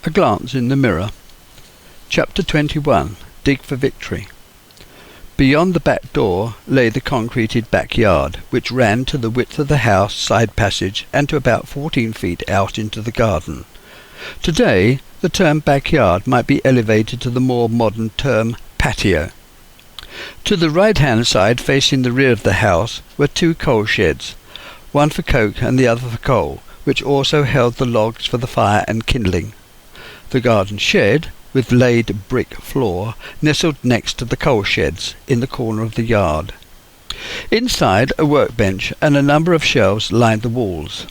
A glance in the mirror. Chapter 21. Dig for Victory. Beyond the back door lay the concreted backyard, which ran to the width of the house side passage and to about 14 feet out into the garden. Today, the term backyard might be elevated to the more modern term patio. To the right-hand side, facing the rear of the house, were two coal sheds, one for coke and the other for coal, which also held the logs for the fire and kindling. The garden shed, with laid brick floor, nestled next to the coal sheds, in the corner of the yard. Inside, a workbench and a number of shelves lined the walls.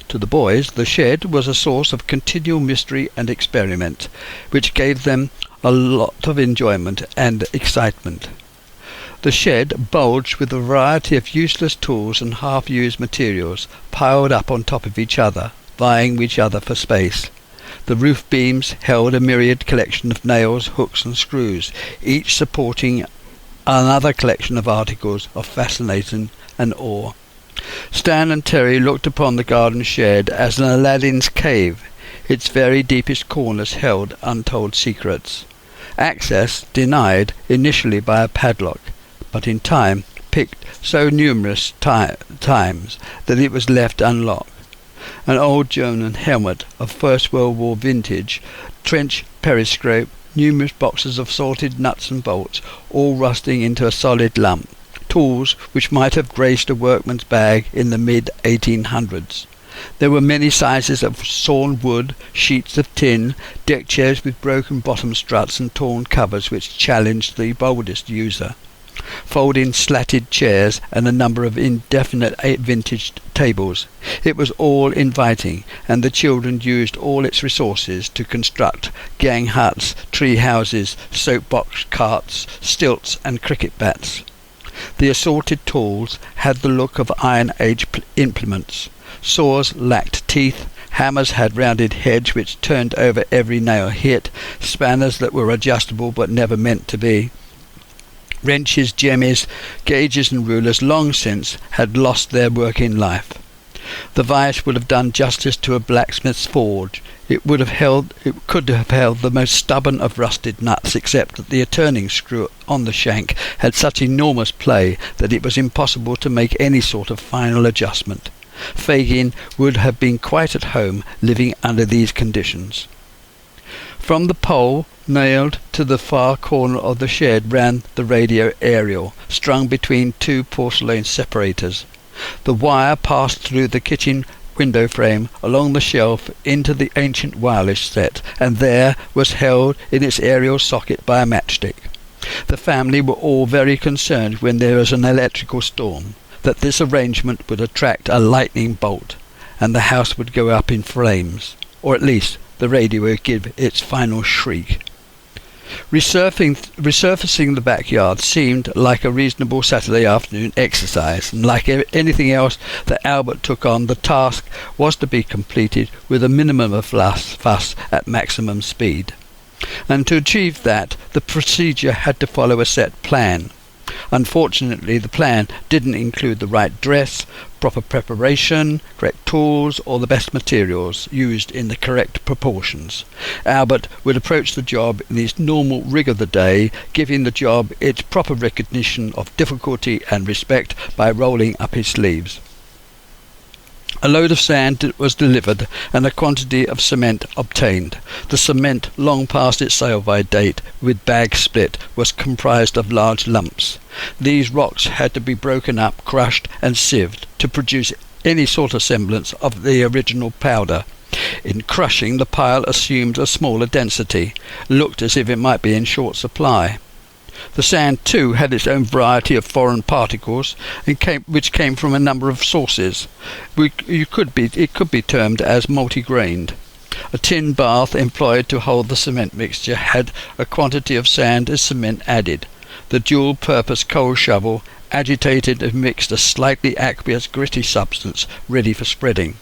To the boys, the shed was a source of continual mystery and experiment, which gave them a lot of enjoyment and excitement. The shed bulged with a variety of useless tools and half-used materials piled up on top of each other, vying with each other for space. The roof beams held a myriad collection of nails, hooks and screws, each supporting another collection of articles of fascination and awe. Stan and Terry looked upon the garden shed as an Aladdin's cave. Its very deepest corners held untold secrets. Access denied initially by a padlock, but in time picked so numerous times that it was left unlocked. An old German helmet of First World War vintage, trench periscope, numerous boxes of sorted nuts and bolts, all rusting into a solid lump. Tools which might have graced a workman's bag in the mid-1800s. There were many sizes of sawn wood, sheets of tin, deck chairs with broken bottom struts and torn covers which challenged the boldest user. Folding slatted chairs and a number of indefinite vintage tables. It was all inviting, and the children used all its resources to construct gang huts, tree houses, soapbox carts, stilts and cricket bats. The assorted tools had the look of Iron Age implements. Saws lacked teeth, hammers had rounded heads which turned over every nail hit, spanners that were adjustable but never meant to be. Wrenches, jemmies, gauges and rulers long since had lost their working life. The vice would have done justice to a blacksmith's forge. It could have held the most stubborn of rusted nuts, except that the turning screw on the shank had such enormous play that it was impossible to make any sort of final adjustment. Fagin would have been quite at home living under these conditions. From the pole nailed to the far corner of the shed ran the radio aerial, strung between two porcelain separators. The wire passed through the kitchen window frame, along the shelf, into the ancient wireless set, and there was held in its aerial socket by a matchstick. The family were all very concerned when there was an electrical storm, that this arrangement would attract a lightning bolt, and the house would go up in flames, or at least the radio would give its final shriek. Resurfacing the backyard seemed like a reasonable Saturday afternoon exercise, and like anything else that Albert took on, the task was to be completed with a minimum of fuss at maximum speed. And to achieve that, the procedure had to follow a set plan. Unfortunately, the plan didn't include the right dress, proper preparation, correct tools, or the best materials used in the correct proportions. Albert would approach the job in his normal rig of the day, giving the job its proper recognition of difficulty and respect by rolling up his sleeves. A load of sand was delivered and a quantity of cement obtained. The cement, long past its sale-by date, with bags split, was comprised of large lumps. These rocks had to be broken up, crushed and sieved to produce any sort of semblance of the original powder. In crushing, the pile assumed a smaller density, looked as if it might be in short supply. The sand, too, had its own variety of foreign particles, which came from a number of sources. It could be termed as multi-grained. A tin bath employed to hold the cement mixture had a quantity of sand and cement added. The dual-purpose coal shovel agitated and mixed a slightly aqueous, gritty substance ready for spreading.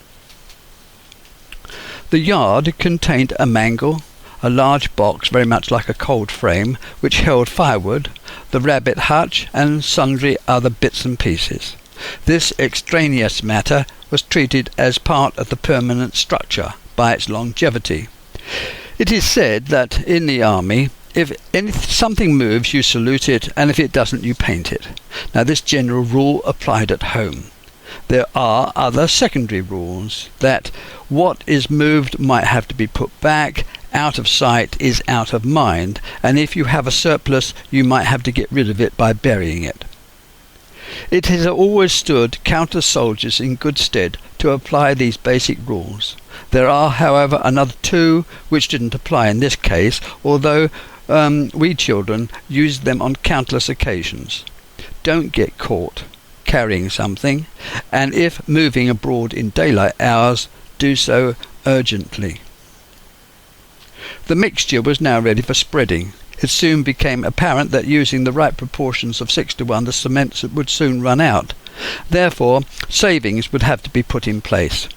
The yard contained a mangle, a large box very much like a cold frame, which held firewood, the rabbit hutch, and sundry other bits and pieces. This extraneous matter was treated as part of the permanent structure by its longevity. It is said that in the army, if something moves, you salute it, and if it doesn't, you paint it. Now, this general rule applied at home. There are other secondary rules that what is moved might have to be put back, out of sight is out of mind, and if you have a surplus, you might have to get rid of it by burying it. It has always stood counter soldiers in good stead to apply these basic rules. There are, however, another two which didn't apply in this case, although we children used them on countless occasions. Don't get caught carrying something, and if moving abroad in daylight hours, do so urgently. The mixture was now ready for spreading. It soon became apparent that using the right proportions of 6-to-1 the cement would soon run out. Therefore, savings would have to be put in place.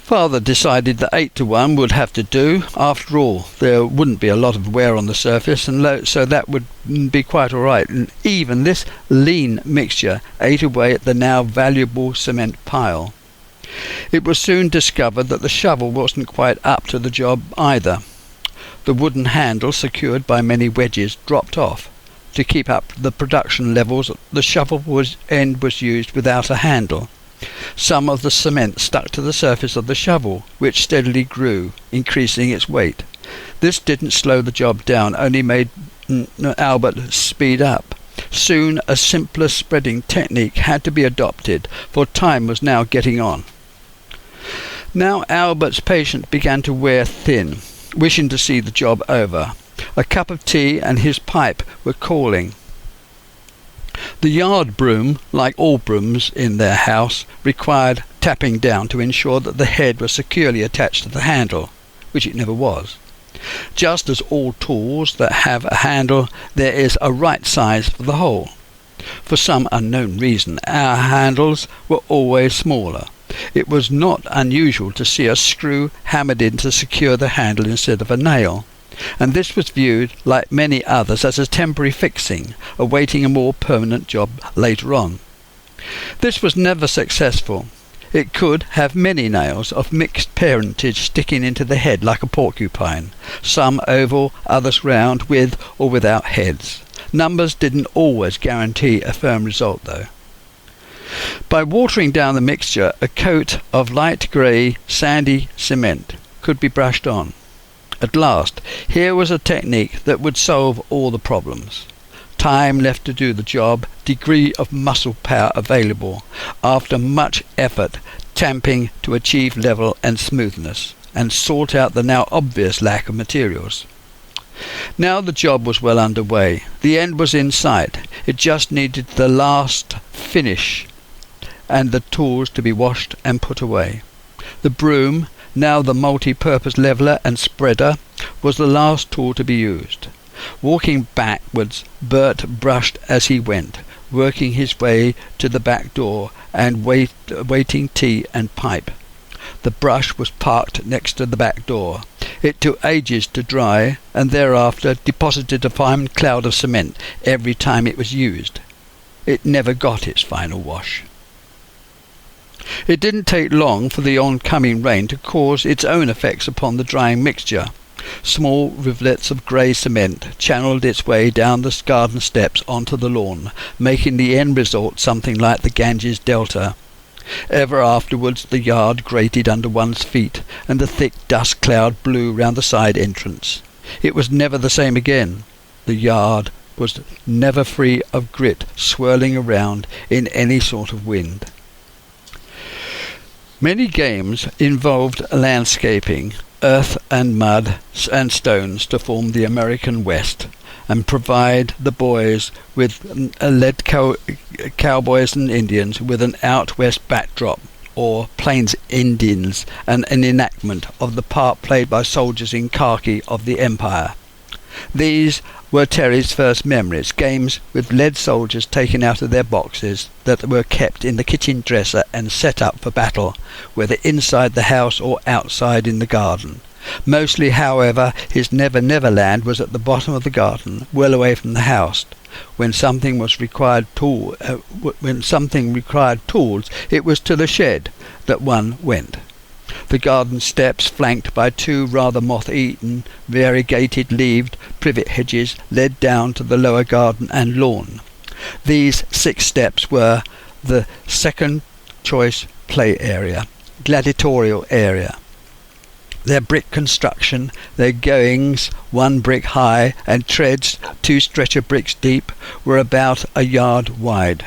Father decided that 8-to-1 would have to do. After all, there wouldn't be a lot of wear on the surface, and so that would be quite all right. And even this lean mixture ate away at the now valuable cement pile. It was soon discovered that the shovel wasn't quite up to the job either. The wooden handle, secured by many wedges, dropped off. To keep up the production levels, the shovel end was used without a handle. Some of the cement stuck to the surface of the shovel, which steadily grew, increasing its weight. This didn't slow the job down, only made Albert speed up. Soon a simpler spreading technique had to be adopted, for time was now getting on. Now Albert's patience began to wear thin, wishing to see the job over. A cup of tea and his pipe were calling. The yard broom, like all brooms in their house, required tapping down to ensure that the head was securely attached to the handle, which it never was. Just as all tools that have a handle, there is a right size for the hole. For some unknown reason, our handles were always smaller. It was not unusual to see a screw hammered in to secure the handle instead of a nail, and this was viewed, like many others, as a temporary fixing, awaiting a more permanent job later on. This was never successful. It could have many nails of mixed parentage sticking into the head like a porcupine, some oval, others round, with or without heads. Numbers didn't always guarantee a firm result, though. By watering down the mixture, a coat of light grey, sandy cement could be brushed on. At last, here was a technique that would solve all the problems. Time left to do the job, degree of muscle power available, after much effort, tamping to achieve level and smoothness, and sort out the now obvious lack of materials. Now the job was well underway. The end was in sight. It just needed the last finish and the tools to be washed and put away. The broom, now the multi-purpose leveller and spreader, was the last tool to be used. Walking backwards, Bert brushed as he went, working his way to the back door and waiting tea and pipe. The brush was parked next to the back door. It took ages to dry, and thereafter deposited a fine cloud of cement every time it was used. It never got its final wash. It didn't take long for the oncoming rain to cause its own effects upon the drying mixture. Small rivulets of grey cement channeled its way down the garden steps onto the lawn, making the end result something like the Ganges Delta. Ever afterwards the yard grated under one's feet, and a thick dust cloud blew round the side entrance. It was never the same again. The yard was never free of grit swirling around in any sort of wind. Many games involved landscaping, earth and mud and stones to form the American West, and provide the boys with led cowboys and Indians with an out west backdrop, or Plains Indians, and an enactment of the part played by soldiers in khaki of the Empire. These were Terry's first memories, games with lead soldiers taken out of their boxes that were kept in the kitchen dresser and set up for battle, whether inside the house or outside in the garden. Mostly, however, his Never Never Land was at the bottom of the garden, well away from the house. When something required tools, it was to the shed that one went. The garden steps, flanked by two rather moth-eaten, variegated-leaved privet hedges, led down to the lower garden and lawn. These 6 steps were the second-choice play area, gladiatorial area. Their brick construction, their goings 1 brick high and treads 2 stretcher bricks deep, were about a yard wide.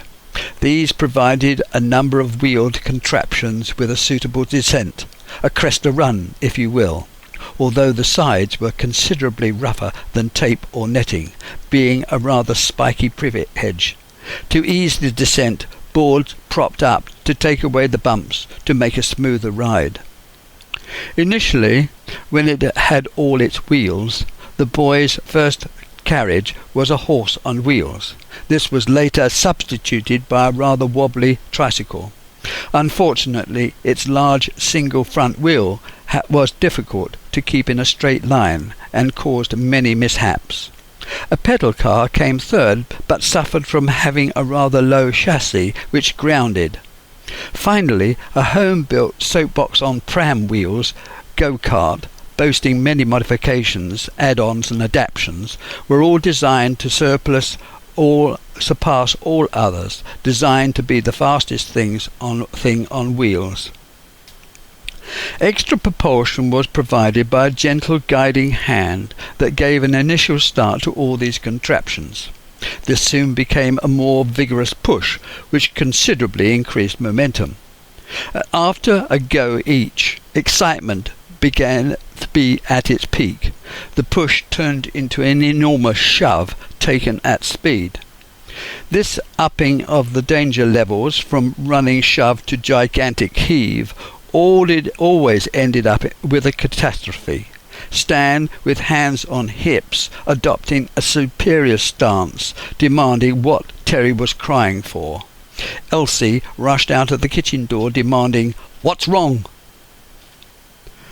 These provided a number of wheeled contraptions with a suitable descent, a crest or run, if you will, although the sides were considerably rougher than tape or netting, being a rather spiky privet hedge. To ease the descent, boards propped up to take away the bumps to make a smoother ride. Initially, when it had all its wheels, the boys' first carriage was a horse on wheels. This was later substituted by a rather wobbly tricycle. Unfortunately, its large single front wheel was difficult to keep in a straight line and caused many mishaps. A pedal car came third, but suffered from having a rather low chassis which grounded. Finally, a home-built soapbox on pram wheels go-kart, boasting many modifications, add-ons and adaptations, were all designed to surpass all others, designed to be the fastest thing on wheels. Extra propulsion was provided by a gentle guiding hand that gave an initial start to all these contraptions. This soon became a more vigorous push, which considerably increased momentum. After a go each, excitement began to be at its peak. The push turned into an enormous shove taken at speed. This upping of the danger levels from running shove to gigantic heave always ended up with a catastrophe. Stan, with hands on hips, adopting a superior stance, demanding what Terry was crying for. Elsie rushed out of the kitchen door demanding, "What's wrong?"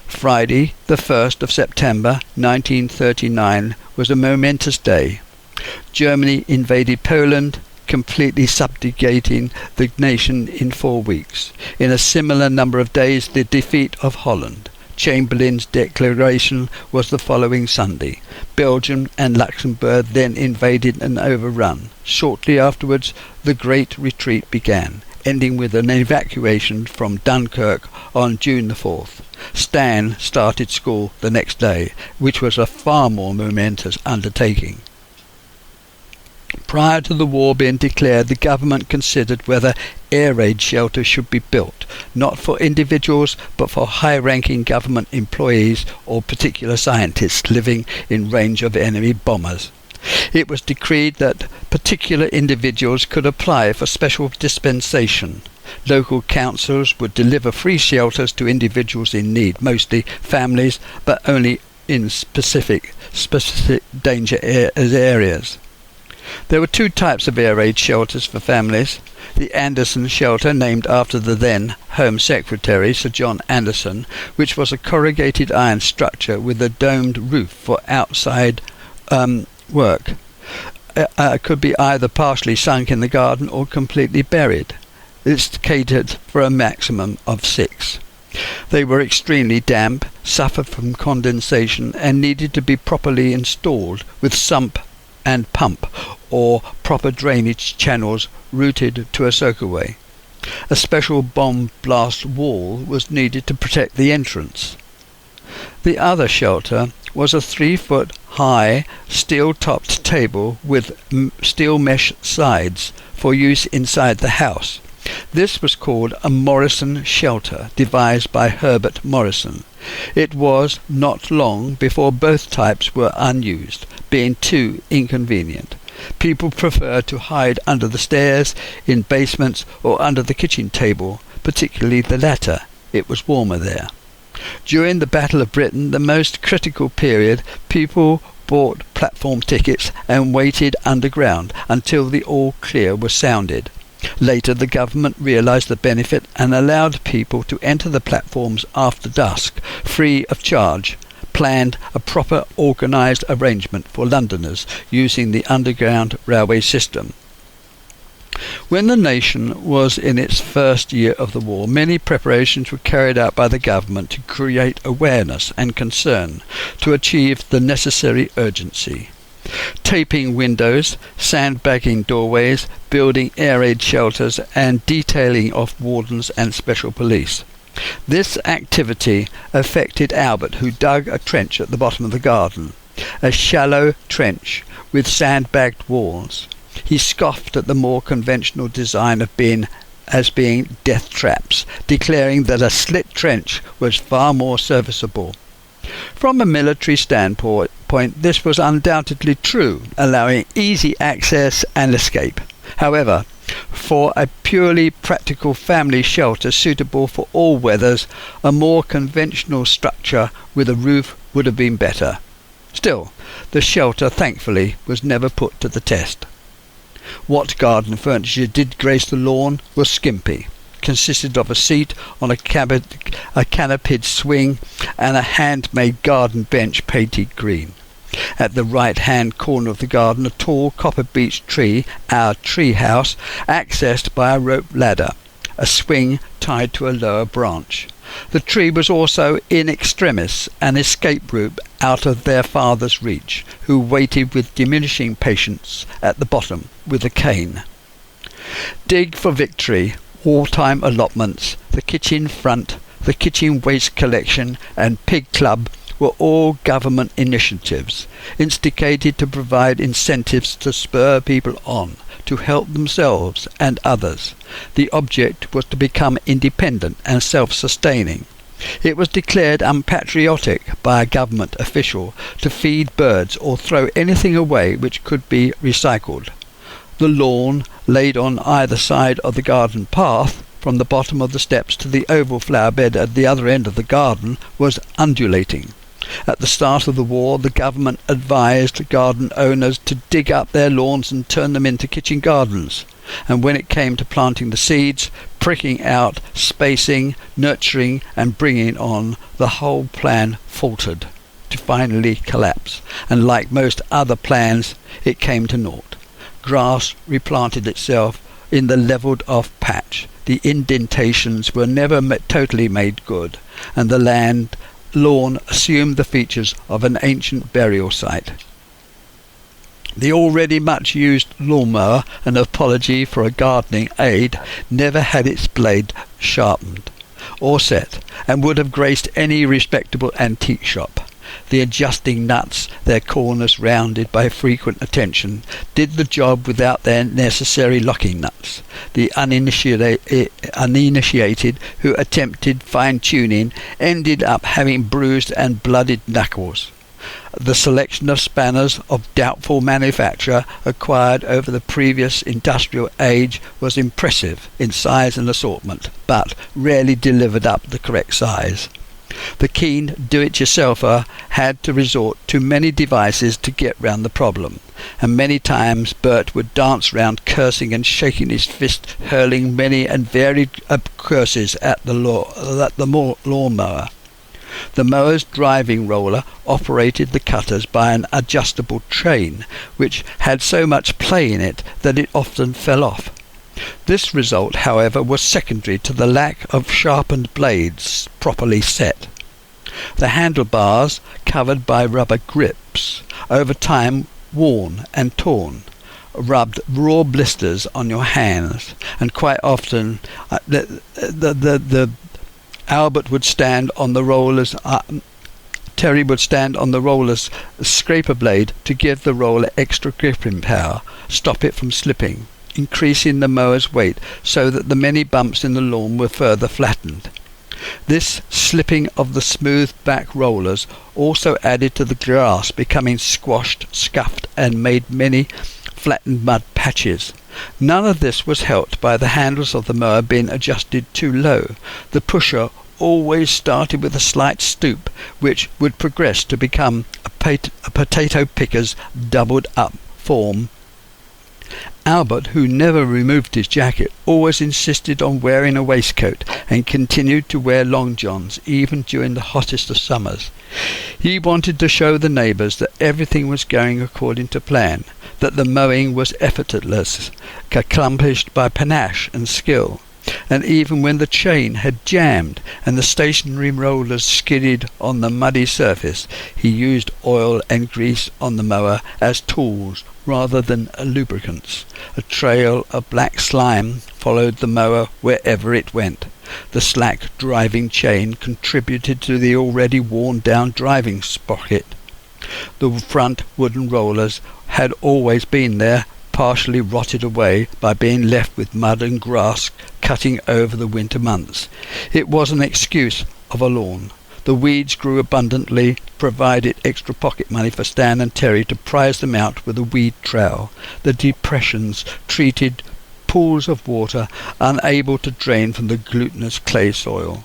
Friday, the 1st of September 1939, was a momentous day. Germany invaded Poland, completely subjugating the nation in 4 weeks. In a similar number of days, the defeat of Holland. Chamberlain's declaration was the following Sunday. Belgium and Luxembourg then invaded and overrun. Shortly afterwards, the Great Retreat began, ending with an evacuation from Dunkirk on June the 4th. Stan started school the next day, which was a far more momentous undertaking. Prior to the war being declared, the government considered whether air raid shelters should be built, not for individuals but for high-ranking government employees or particular scientists living in range of enemy bombers. It was decreed that particular individuals could apply for special dispensation. Local councils would deliver free shelters to individuals in need, mostly families, but only in specific danger areas. There were 2 types of air raid shelters for families. The Anderson shelter, named after the then Home Secretary, Sir John Anderson, which was a corrugated iron structure with a domed roof for outside work. Could be either partially sunk in the garden or completely buried. It's catered for a maximum of 6. They were extremely damp, suffered from condensation, and needed to be properly installed with sump and pump or proper drainage channels routed to a soakaway. A special bomb blast wall was needed to protect the entrance. The other shelter was a 3-foot high steel-topped table with steel mesh sides for use inside the house. This was called a Morrison shelter, devised by Herbert Morrison. It was not long before both types were unused, being too inconvenient. People preferred to hide under the stairs, in basements, or under the kitchen table, particularly the latter. It was warmer there. During the Battle of Britain, the most critical period, people bought platform tickets and waited underground until the all clear was sounded. Later, the government realised the benefit and allowed people to enter the platforms after dusk, free of charge, planned a proper organised arrangement for Londoners using the underground railway system. When the nation was in its first year of the war, many preparations were carried out by the government to create awareness and concern to achieve the necessary urgency. Taping windows, sandbagging doorways, building air raid shelters, and detailing of wardens and special police. This activity affected Albert, who dug a trench at the bottom of the garden, a shallow trench with sandbagged walls. He scoffed at the more conventional design of being death traps, declaring that a slit trench was far more serviceable. From a military standpoint, this was undoubtedly true, allowing easy access and escape. However, for a purely practical family shelter suitable for all weathers, a more conventional structure with a roof would have been better. Still, the shelter, thankfully, was never put to the test. What garden furniture did grace the lawn was skimpy. Consisted of a seat on a canopied swing and a handmade garden bench painted green. At the right-hand corner of the garden, a tall copper-beech tree, our tree house, accessed by a rope ladder, a swing tied to a lower branch. The tree was also in extremis, an escape route out of their father's reach, who waited with diminishing patience at the bottom with a cane. Dig for Victory, wartime allotments, the kitchen front, the kitchen waste collection, and pig club were all government initiatives, instigated to provide incentives to spur people on, to help themselves and others. The object was to become independent and self-sustaining. It was declared unpatriotic by a government official to feed birds or throw anything away which could be recycled. The lawn, laid on either side of the garden path, from the bottom of the steps to the oval flower bed at the other end of the garden, was undulating. At the start of the war, the government advised garden owners to dig up their lawns and turn them into kitchen gardens. And when it came to planting the seeds, pricking out, spacing, nurturing and bringing on, the whole plan faltered to finally collapse. And like most other plans, it came to naught. Grass replanted itself in the levelled-off patch. The indentations were never totally made good, and the lawn assumed the features of an ancient burial site. The already much used lawnmower, an apology for a gardening aid, never had its blade sharpened or set, and would have graced any respectable antique shop. The adjusting nuts, their corners rounded by frequent attention, did the job without their necessary locking nuts. The uninitiated who attempted fine-tuning ended up having bruised and blooded knuckles. The selection of spanners of doubtful manufacture acquired over the previous industrial age was impressive in size and assortment, but rarely delivered up the correct size. The keen do-it-yourselfer had to resort to many devices to get round the problem, and many times Bert would dance round cursing and shaking his fist, hurling many and varied curses at the lawnmower. The mower's driving roller operated the cutters by an adjustable train, which had so much play in it that it often fell off. This result, however, was secondary to the lack of sharpened blades properly set. The handlebars, covered by rubber grips, over time worn and torn, rubbed raw blisters on your hands, and quite often Albert would stand on the rollers. Terry would stand on the roller's scraper blade to give the roller extra gripping power, stop it from slipping, increasing the mower's weight so that the many bumps in the lawn were further flattened. This slipping of the smooth back rollers also added to the grass becoming squashed, scuffed, and made many flattened mud patches. None of this was helped by the handles of the mower being adjusted too low. The pusher always started with a slight stoop, which would progress to become a potato picker's doubled up form. Albert, who never removed his jacket, always insisted on wearing a waistcoat and continued to wear long johns even during the hottest of summers. He wanted to show the neighbours that everything was going according to plan, that the mowing was effortless, accomplished by panache and skill. And even when the chain had jammed and the stationary rollers skidded on the muddy surface, he used oil and grease on the mower as tools rather than lubricants. A trail of black slime followed the mower wherever it went. The slack driving chain contributed to the already worn-down driving sprocket. The front wooden rollers had always been there, partially rotted away by being left with mud and grass cutting over the winter months. It was an excuse of a lawn. The weeds grew abundantly, provided extra pocket money for Stan and Terry to prize them out with a weed trowel. The depressions treated pools of water unable to drain from the glutinous clay soil.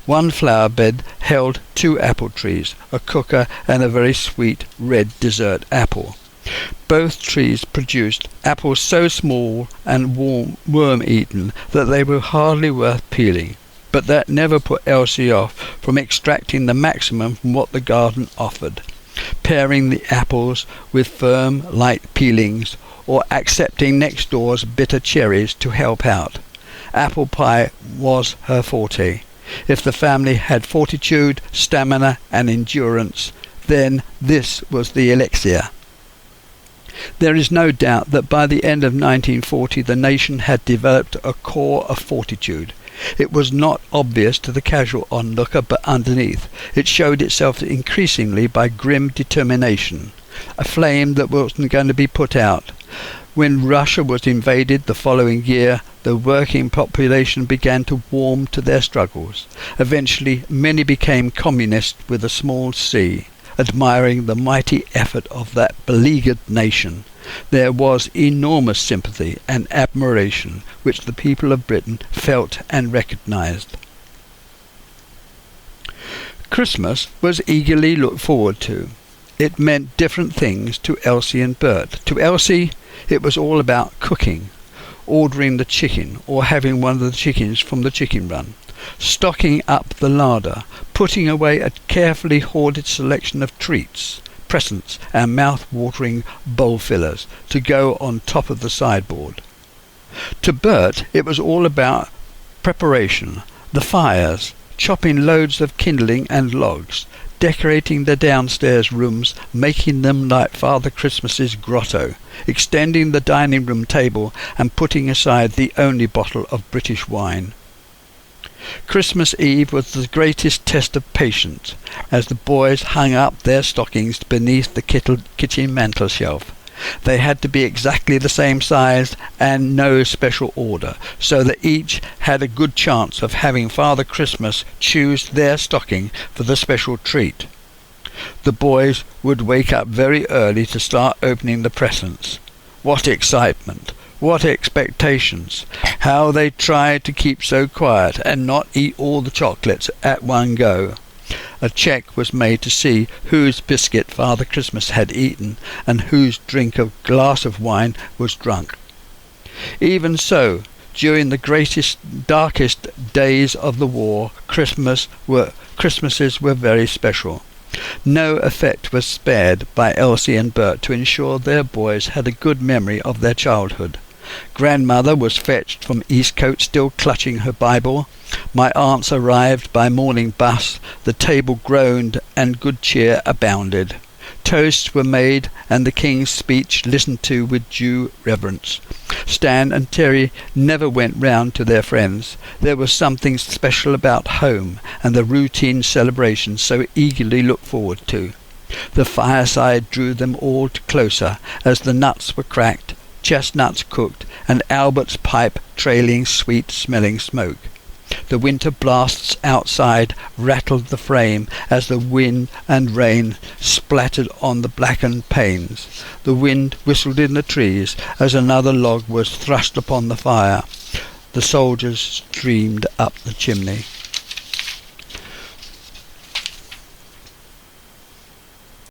One flower bed held 2 apple trees, a cooker and a very sweet red dessert apple. Both trees produced apples so small and worm-eaten that they were hardly worth peeling, but that never put Elsie off from extracting the maximum from what the garden offered, paring the apples with firm, light peelings, or accepting next door's bitter cherries to help out. Apple pie was her forte. If the family had fortitude, stamina, and endurance, then this was the elixir. There is no doubt that by the end of 1940 the nation had developed a core of fortitude. It was not obvious to the casual onlooker, but underneath it showed itself increasingly by grim determination, a flame that wasn't going to be put out. When Russia was invaded the following year, the working population began to warm to their struggles. Eventually many became communist with a small c, admiring the mighty effort of that beleaguered nation. There was enormous sympathy and admiration which the people of Britain felt and recognized. Christmas was eagerly looked forward to. It meant different things to Elsie and Bert. To Elsie, it was all about cooking, ordering the chicken or having one of the chickens from the chicken run, stocking up the larder, putting away a carefully hoarded selection of treats, presents and mouth-watering bowl fillers to go on top of the sideboard. To Bert it was all about preparation, the fires, chopping loads of kindling and logs, decorating the downstairs rooms, making them like Father Christmas's grotto, extending the dining room table and putting aside the only bottle of British wine. Christmas Eve was the greatest test of patience, as the boys hung up their stockings beneath the kitchen mantelshelf. They had to be exactly the same size and no special order, so that each had a good chance of having Father Christmas choose their stocking for the special treat. The boys would wake up very early to start opening the presents. What excitement! What expectations! How they tried to keep so quiet and not eat all the chocolates at one go. A check was made to see whose biscuit Father Christmas had eaten and whose drink of glass of wine was drunk. Even so, during the darkest days of the war, Christmases were very special. No effort was spared by Elsie and Bert to ensure their boys had a good memory of their childhood. Grandmother was fetched from Eastcote still clutching her Bible. My aunts arrived by morning bus. The table groaned and good cheer abounded. Toasts were made and the King's speech listened to with due reverence. Stan and Terry never went round to their friends. There was something special about home and the routine celebrations so eagerly looked forward to. The fireside drew them all closer as the nuts were cracked, chestnuts cooked, and Albert's pipe trailing sweet-smelling smoke. The winter blasts outside rattled the frame as the wind and rain splattered on the blackened panes. The wind whistled in the trees as another log was thrust upon the fire. The soldiers streamed up the chimney.